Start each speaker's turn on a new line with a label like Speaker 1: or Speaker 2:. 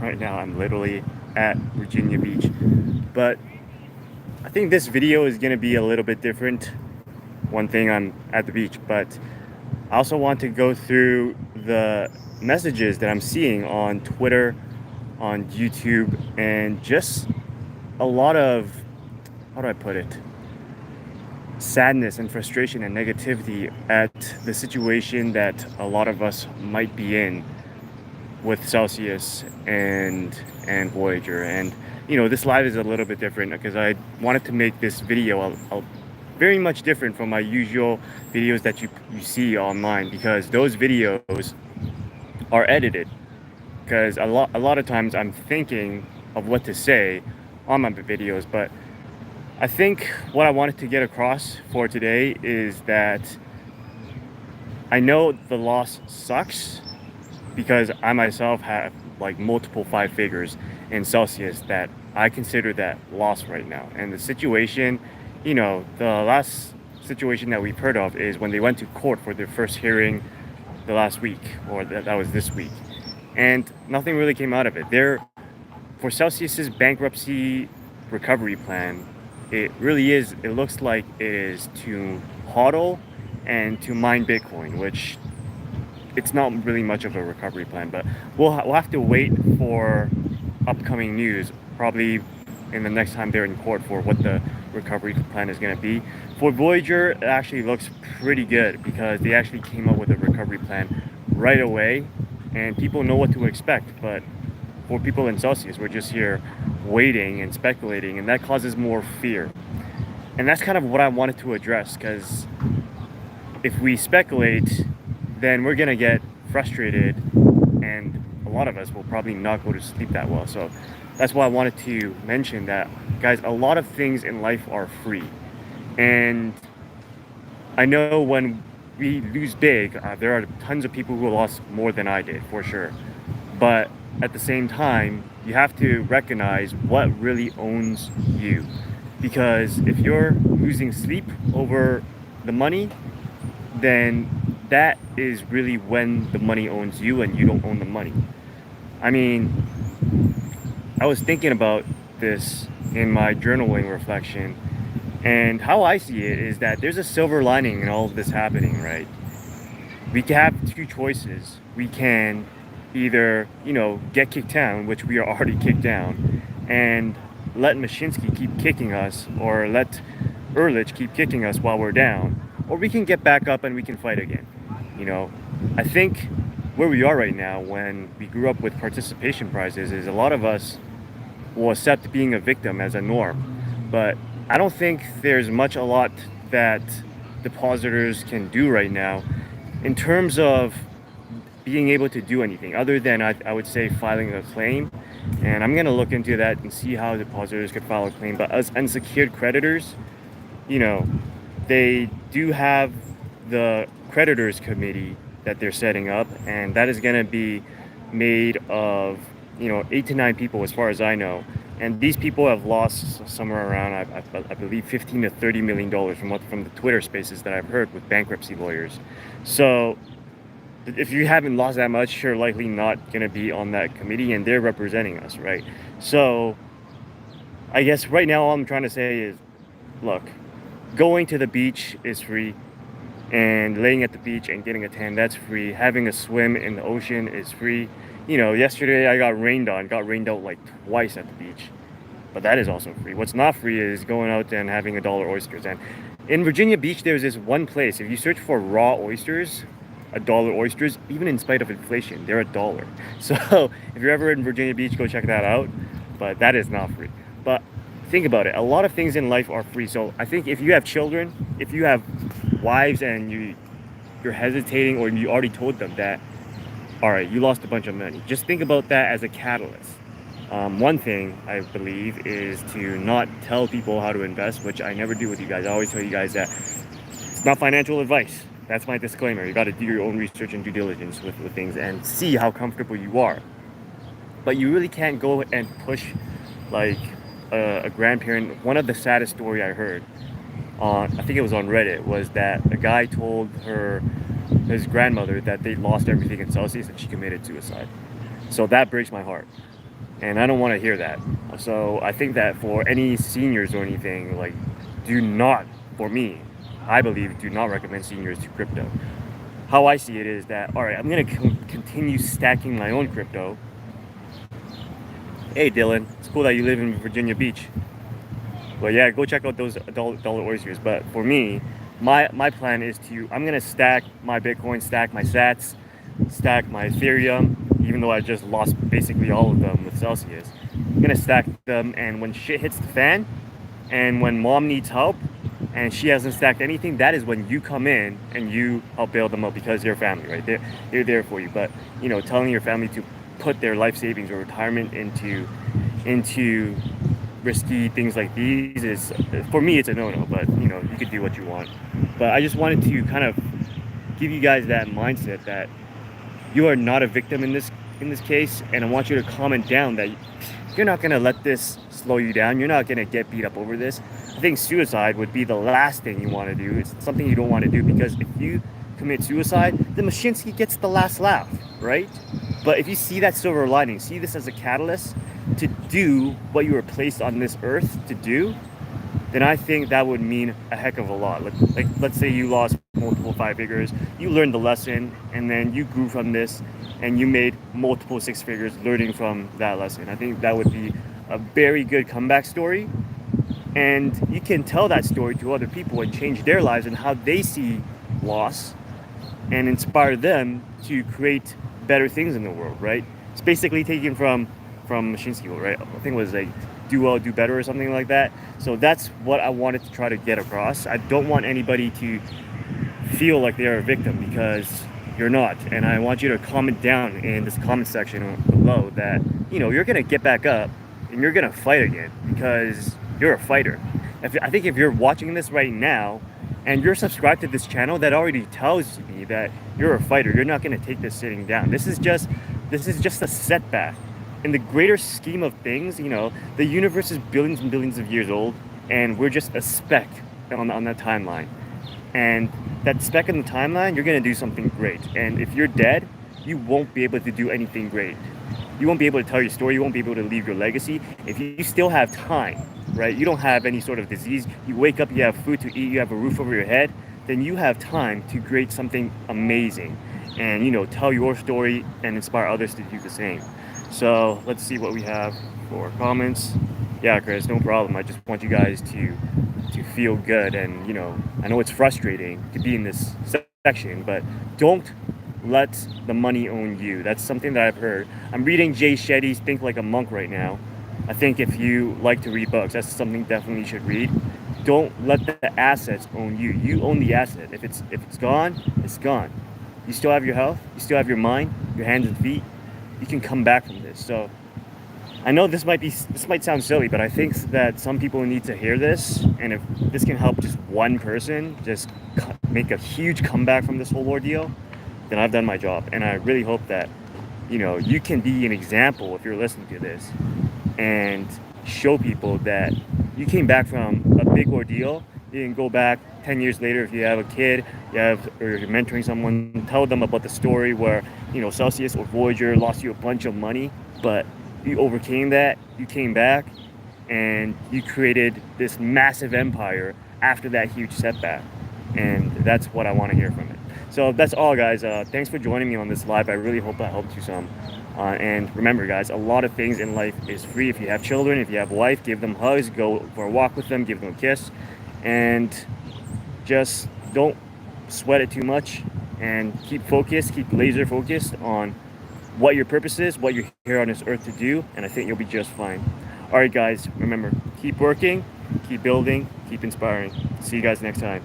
Speaker 1: right now. I'm literally at Virginia Beach. But I think this video is going to be a little bit different. One thing, I'm at the beach, but I also want to go through the messages that I'm seeing on Twitter, on YouTube, and just a lot of, how do I put it, sadness and frustration and negativity at the situation that a lot of us might be in with Celsius and Voyager. And this live is a little bit different because I wanted to make this video very much different from my usual videos that you see online, because those videos are edited. Because a lot of times I'm thinking of what to say on my videos, but I think what I wanted to get across for today is that I know the loss sucks, because I myself have like multiple 5 figures in Celsius that I consider that loss right now. And the situation, the last situation that we've heard of is when they went to court for their first hearing the last week, or that was this week. And nothing really came out of it. For Celsius's bankruptcy recovery plan, it looks like it is to hodl and to mine Bitcoin, which it's not really much of a recovery plan, but we'll have to wait for upcoming news, probably in the next time they're in court, for what the recovery plan is going to be. For Voyager, it actually looks pretty good because they actually came up with a recovery plan right away, and people know what to expect. But for people in Celsius, we're just here waiting and speculating, and that causes more fear. And that's kind of what I wanted to address, because if we speculate, then we're gonna get frustrated, and a lot of us will probably not go to sleep that well. So that's why I wanted to mention that, guys, a lot of things in life are free. And I know when we lose big, there are tons of people who lost more than I did, for sure. But at the same time, you have to recognize what really owns you. Because if you're losing sleep over the money, then that is really when the money owns you and you don't own the money. I mean, I was thinking about this in my journaling reflection, and how I see it is that there's a silver lining in all of this happening, right? We can have two choices. We can either, get kicked down, which we are already kicked down, and let Mashinsky keep kicking us, or let Ehrlich keep kicking us while we're down, or we can get back up and we can fight again. I think where we are right now, when we grew up with participation prizes, is a lot of us will accept being a victim as a norm. But I don't think there's a lot that depositors can do right now in terms of being able to do anything other than, I would say, filing a claim. And I'm going to look into that and see how depositors could file a claim. But as unsecured creditors, they do have the creditors committee that they're setting up, and that is going to be made of 8 to 9 people, as far as I know. And these people have lost somewhere around, I believe, $15 to $30 million from the Twitter spaces that I've heard with bankruptcy lawyers. So if you haven't lost that much, you're likely not going to be on that committee, and they're representing us, right? So I guess right now all I'm trying to say is, look, going to the beach is free, and laying at the beach and getting a tan, that's free. Having a swim in the ocean is free. Yesterday I got rained out like twice at the beach, but that is also free. What's not free is going out and having $1 oysters. And in Virginia Beach, there's this one place, if you search for raw oysters, $1 oysters, even in spite of inflation, they're $1. So if you're ever in Virginia Beach, go check that out. But that is not free. But think about it, a lot of things in life are free. So I think if you have children, if you have wives, and you're hesitating, or you already told them that, all right, you lost a bunch of money, just think about that as a catalyst. One thing I believe is to not tell people how to invest, which I never do with you guys. I always tell you guys that it's not financial advice. That's my disclaimer. You got to do your own research and due diligence with things and see how comfortable you are. But you really can't go and push like a grandparent. One of the saddest story I heard I think it was on Reddit, was that a guy told his grandmother that they lost everything in Celsius and she committed suicide. So that breaks my heart. and I don't want to hear that. So I think that for any seniors or anything, like, do not, for me, I believe, do not recommend seniors to crypto. How I see it is that, all right, I'm gonna continue stacking my own crypto. Hey Dylan, it's cool that you live in Virginia Beach. But yeah, go check out those dollar oysters. But for me, my plan is to, I'm gonna stack my Bitcoin, stack my Sats, stack my Ethereum, even though I just lost basically all of them with Celsius. I'm gonna stack them, and when shit hits the fan, and when mom needs help, and she hasn't stacked anything, that is when you come in and you help bail them out, because they're family, right? They're there for you. But telling your family to put their life savings or retirement into risky things like these is, for me, it's a no-no. But you could do what you want. But I just wanted to kind of give you guys that mindset that you are not a victim in this case, and I want you to comment down that you're not going to let this slow you down. You're not going to get beat up over this. I think suicide would be the last thing you want to do. It's something you don't want to do, because if you commit suicide, then Mashinsky gets the last laugh, right? But if you see that silver lining, see this as a catalyst to do what you were placed on this earth to do, then I think that would mean a heck of a lot. Like let's say you lost multiple five figures, you learned the lesson, and then you grew from this, and you made multiple six figures learning from that lesson. I think that would be a very good comeback story, and you can tell that story to other people and change their lives and how they see loss, and inspire them to create better things in the world, right? It's basically taken from Mashinsky, right? I think it was like do well, do better, or something like that. So that's what I wanted to try to get across. I don't want anybody to feel like they're a victim, because you're not. And I want you to comment down in this comment section below that you're gonna get back up and you're gonna fight again, because you're a fighter. I think if you're watching this right now and you're subscribed to this channel, that already tells me that you're a fighter. You're not gonna take this sitting down. This is just a setback. In the greater scheme of things, the universe is billions and billions of years old, and we're just a speck on that timeline. And that speck in the timeline, you're gonna do something great. And if you're dead, you won't be able to do anything great. You won't be able to tell your story. You won't be able to leave your legacy. If you still have time, right? You don't have any sort of disease. You wake up, you have food to eat, you have a roof over your head. Then you have time to create something amazing, and tell your story and inspire others to do the same. So let's see what we have for comments. Yeah, Chris, no problem. I just want you guys to feel good, and I know it's frustrating to be in this section, but don't let the money own you. That's something that I've heard. I'm reading Jay Shetty's Think Like a Monk right now. I think if you like to read books, that's something definitely you should read. Don't let the assets own you. You own the asset. If it's gone, it's gone. You still have your health, you still have your mind, your hands and feet. You can come back from this. So I know this might sound silly, but I think that some people need to hear this, and if this can help just one person just make a huge comeback from this whole ordeal, then I've done my job. And I really hope that you can be an example if you're listening to this, and show people that you came back from a big ordeal. You can go back 10 years later, if you have a kid, or you're mentoring someone, tell them about the story where Celsius or Voyager lost you a bunch of money, but you overcame that, you came back, and you created this massive empire after that huge setback. And that's what I want to hear from it. So that's all, guys. Thanks for joining me on this live. I really hope I helped you some. And remember, guys, a lot of things in life is free. If you have children, if you have a wife, give them hugs, go for a walk with them, give them a kiss, and just don't sweat it too much, and keep focused, keep laser focused on what your purpose is, what you're here on this earth to do, and I think you'll be just fine. All right, guys, remember, keep working, keep building, keep inspiring. See you guys next time.